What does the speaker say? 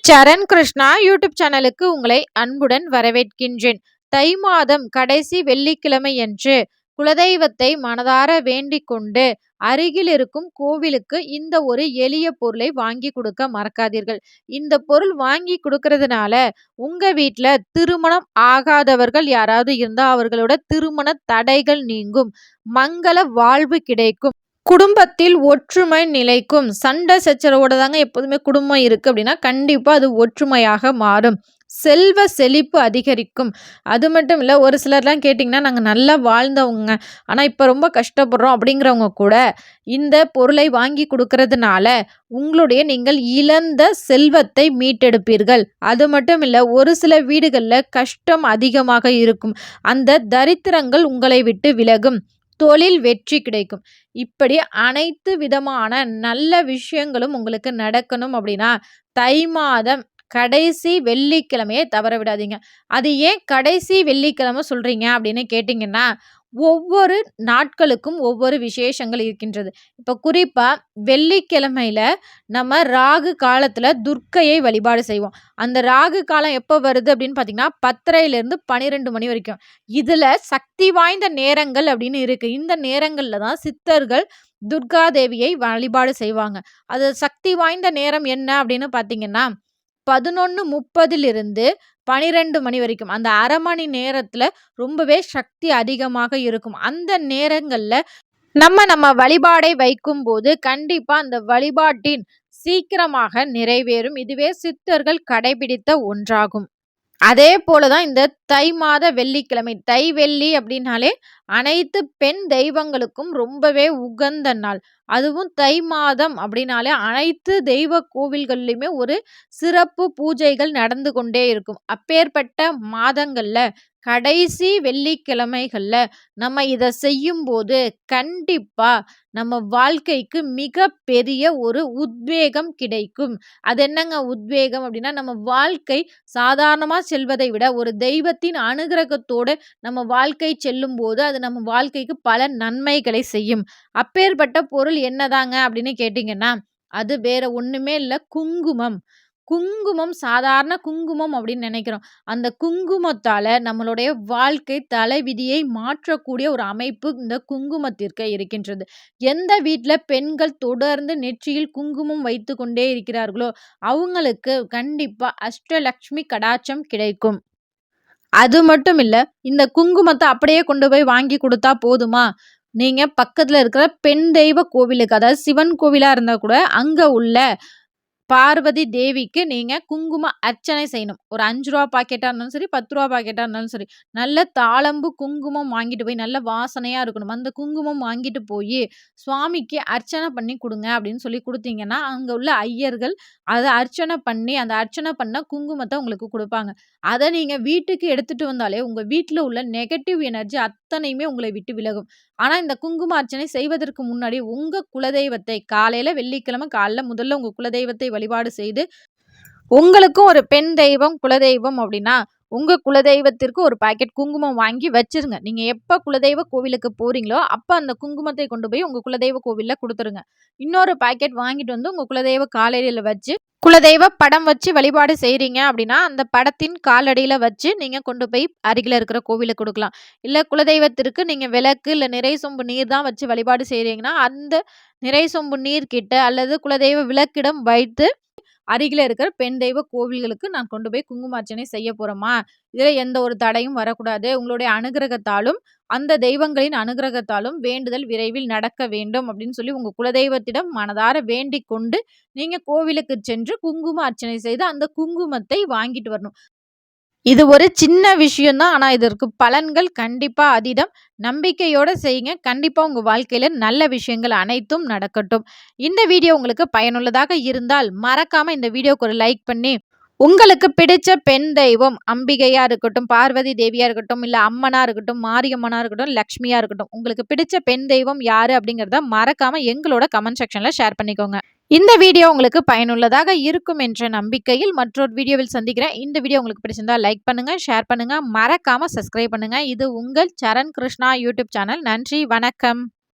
சரண் Krishna YouTube சேனலுக்கு உங்களை அன்புடன் வரவேற்கின்றேன். தை மாதம் கடைசி வெள்ளிக்கிழமையன்று குலதெய்வத்தை மனதார வேண்டிக் கொண்டு அருகில் இருக்கும் கோவிலுக்கு இந்த ஒரு எளிய பொருளை வாங்கி கொடுக்க மறக்காதீர்கள். இந்த பொருள் வாங்கி கொடுக்கறதுனால உங்க வீட்ல திருமணம் ஆகாதவர்கள் யாராவது இருந்தா அவர்களோட திருமண தடைகள் நீங்கும், மங்கள வாழ்வு கிடைக்கும், குடும்பத்தில் ஒற்றுமை நிலைக்கும். சண்டை சச்சரவோட தாங்க எப்போதுமே குடும்பம் இருக்கு அப்படின்னா கண்டிப்பா அது ஒற்றுமையாக மாறும். செல்வ செழிப்பு அதிகரிக்கும். அது மட்டும் இல்ல, ஒரு சிலர்லாம் கேட்டிங்கன்னா நாங்க நல்லா வாழ்ந்தவங்க, ஆனா இப்ப ரொம்ப கஷ்டப்படுறோம் அப்படிங்கிறவங்க கூட இந்த பொருளை வாங்கி கொடுக்கறதுனால உங்களுடைய நீங்கள் இழந்த செல்வத்தை மீட்டெடுப்பீர்கள். அது மட்டும் இல்ல, ஒரு சில வீடுகள்ல கஷ்டம் அதிகமாக இருக்கும். அந்த தரித்திரங்கள் உங்களை விட்டு விலகும். தொழில் வெற்றி கிடைக்கும். இப்படி அனைத்து விதமான நல்ல விஷயங்களும் உங்களுக்கு நடக்கணும் அப்படின்னா தை மாதம் கடைசி வெள்ளிக்கிழமையை தவற விடாதீங்க. அது ஏன் கடைசி வெள்ளிக்கிழமை சொல்றீங்க அப்படின்னு கேட்டிங்கன்னா, ஒவ்வொரு நாட்களுக்கும் ஒவ்வொரு விசேஷங்கள் இருக்கின்றது. இப்போ குறிப்பா வெள்ளிக்கிழமையில நம்ம ராகு காலத்துல துர்க்கையை வழிபாடு செய்வோம். அந்த ராகு காலம் எப்போ வருது அப்படின்னு பார்த்தீங்கன்னா 10:30லேருந்து 12 மணி வரைக்கும். இதுல சக்தி வாய்ந்த நேரங்கள் அப்படின்னு இருக்கு. இந்த நேரங்கள்ல தான் சித்தர்கள் துர்கா தேவியை வழிபாடு செய்வாங்க. அது சக்தி வாய்ந்த நேரம் என்ன அப்படின்னு பார்த்தீங்கன்னா 11:30லிருந்து 12 மணி வரைக்கும். அந்த அரை மணி நேரத்துல ரொம்பவே சக்தி அதிகமாக இருக்கும். அந்த நேரங்கள்ல நம்ம வழிபாடை வைக்கும்போது கண்டிப்பா அந்த வழிபாட்டின் சீக்கிரமாக நிறைவேறும். இதுவே சித்தர்கள் கடைபிடித்த ஒன்றாகும். அதே போல தான் இந்த தை மாத வெள்ளிக்கிழமை. தை வெள்ளி அப்படின்னாலே அனைத்து பெண் தெய்வங்களுக்கும் ரொம்பவே உகந்த நாள். அதுவும் தை மாதம் அப்படின்னாலே அனைத்து தெய்வ கோவில்கள்லையுமே ஒரு சிறப்பு பூஜைகள் நடந்து கொண்டே இருக்கும். அப்பேற்பட்ட மாதங்கள்ல கடைசி வெள்ளிக்கிழமைகள்ல நம்ம இத செய்யும்போது கண்டிப்பா நம்ம வாழ்க்கைக்கு மிகப்பெரிய ஒரு உத்வேகம் கிடைக்கும். அது என்னங்க உத்வேகம் அப்படின்னா, நம்ம வாழ்க்கை சாதாரணமா செல்வதை விட ஒரு தெய்வத்தின் அனுகிரகத்தோடு நம்ம வாழ்க்கை செல்லும்போது அது நம்ம வாழ்க்கைக்கு பல நன்மைகளை செய்யும். அப்பேற்பட்ட பொருள் என்னதாங்க அப்படின்னு கேட்டிங்கன்னா, அது வேற ஒண்ணுமே இல்ல, குங்குமம். குங்குமம் சாதாரண குங்குமம் அப்படின்னு நினைக்கிறோம். அந்த குங்குமத்தால நம்மளுடைய வாழ்க்கை தலைவிதியை மாற்றக்கூடிய ஒரு அமைப்பு இந்த குங்குமத்திற்கு இருக்கின்றது. எந்த வீட்ல பெண்கள் தொடர்ந்து நெற்றியில் குங்குமம் வைத்துக் கொண்டே இருக்கிறார்களோ, அவங்களுக்கு கண்டிப்பா அஷ்டலக்ஷ்மி கடாட்சம் கிடைக்கும். அது மட்டும் இல்ல, இந்த குங்குமத்த அப்படியே கொண்டு போய் வாங்கி குடுத்தா போதுமா? நீங்க பக்கத்துல இருக்கிற பெண் தெய்வ கோவிலுக்கு, அதாவது சிவன் கோவிலா இருந்தா கூட அங்க உள்ள பார்வதி தேவிக்கு நீங்க குங்கும அர்ச்சனை செய்யணும். ஒரு ரூ. 5 பாக்கெட்டா இருந்தாலும் சரி, ரூ. 10 பாக்கெட்டா இருந்தாலும் சரி. நல்ல தாளம்பு குங்குமம் வாங்கிட்டு போய் நல்ல வாசனையா இருக்கணும். அந்த குங்குமம் வாங்கிட்டு போயி சுவாமிக்கு அர்ச்சனை பண்ணி குடுங்க அப்படின்னு சொல்லி குடுத்தீங்கன்னா, அங்க உள்ள ஐயர்கள் அத அர்ச்சனை பண்ணி, அந்த அர்ச்சனை பண்ண குங்குமத்த உங்களுக்கு குடுப்பாங்க. அத நீங்க வீட்டுக்கு எடுத்துட்டு வந்தாலே உங்க வீட்ல உள்ள நெகட்டிவ் எனர்ஜி அத்தனையுமே உங்களை விட்டு விலகும். ஆனா இந்த குங்கும அர்ச்சனை செய்வதற்கு முன்னாடி உங்க குலதெய்வத்தை காலையில வெள்ளிக்கிழமை காலைல முதல்ல உங்க குலதெய்வத்தை வழிபாடு செய்து, உங்களுக்கும் ஒரு பெண் தெய்வம், குலதெய்வம் அப்படின்னா, உங்க குலதெய்வத்திற்கு ஒரு பாக்கெட் குங்குமம் வாங்கி வச்சிருங்க. நீங்க எப்ப குலதெய்வ கோவிலுக்கு போறீங்களோ, அப்ப அந்த குங்குமத்தை கொண்டு போய் உங்க குலதெய்வ கோவில்ல குடுத்துருங்க. இன்னொரு பாக்கெட் வாங்கிட்டு வந்து உங்க குலதெய்வ காலடியில வச்சு, குலதெய்வ படம் வச்சு வழிபாடு செய்றீங்க அப்படின்னா, அந்த படத்தின் காலடியில வச்சு நீங்க கொண்டு போய் அருகில இருக்கிற கோவிலுக்கு குடுக்கலாம். இல்ல குலதெய்வத்திற்கு நீங்க விளக்கு, இல்ல நிறை சொம்பு நீர் தான் வச்சு வழிபாடு செய்றீங்கன்னா, அந்த நிறை சொம்பு நீர் கிட்ட அல்லது குலதெய்வ விளக்கிடம் வைத்து அருகில இருக்கிற பெண் தெய்வ கோவில்களுக்கு நான் கொண்டு போய் குங்குமார்ச்சனை செய்ய போறேம்மா. இதுல எந்த ஒரு தடையும் வரக்கூடாது. உங்களுடைய அனுகிரகத்தாலும், அந்த தெய்வங்களின் அனுகிரகத்தாலும் வேண்டுதல் விரைவில் நடக்க வேண்டும் அப்படின்னு சொல்லி உங்க குலதெய்வத்திடம் மனதார வேண்டிக் கொண்டு, நீங்க கோவிலுக்கு சென்று குங்கும அர்ச்சனை செய்து அந்த குங்குமத்தை வாங்கிட்டு வரணும். இது ஒரு சின்ன விஷயம் தான். ஆனா இதற்கு பலன்கள் கண்டிப்பா அதீதம். நம்பிக்கையோட செய்யுங்க. கண்டிப்பா உங்க வாழ்க்கையில நல்ல விஷயங்கள் அனைத்தும் நடக்கட்டும். இந்த வீடியோ உங்களுக்கு பயனுள்ளதாக இருந்தால் மறக்காம இந்த வீடியோக்கு ஒரு லைக் பண்ணி, உங்களுக்கு பிடிச்ச பெண் தெய்வம் அம்பிகையா இருக்கட்டும், பார்வதி தேவியா இருக்கட்டும், இல்ல அம்மனா இருக்கட்டும், மாரியம்மனா இருக்கட்டும், லக்ஷ்மியா இருக்கட்டும், உங்களுக்கு பிடிச்ச பெண் தெய்வம் யாரு அப்படிங்கிறத மறக்காம எங்களோட கமெண்ட் செக்ஷன்ல ஷேர் பண்ணிக்கோங்க. இந்த வீடியோ உங்களுக்கு பயனுள்ளதாக இருக்கும் என்ற நம்பிக்கையில் மற்றொரு வீடியோவில் சந்திக்கிறேன். இந்த வீடியோ உங்களுக்கு பிடிச்சிருந்தா லைக் பண்ணுங்க, ஷேர் பண்ணுங்க, மறக்காம சப்ஸ்கிரைப் பண்ணுங்க. இது உங்கள் சரண் கிருஷ்ணா யூடியூப் சேனல். நன்றி, வணக்கம்.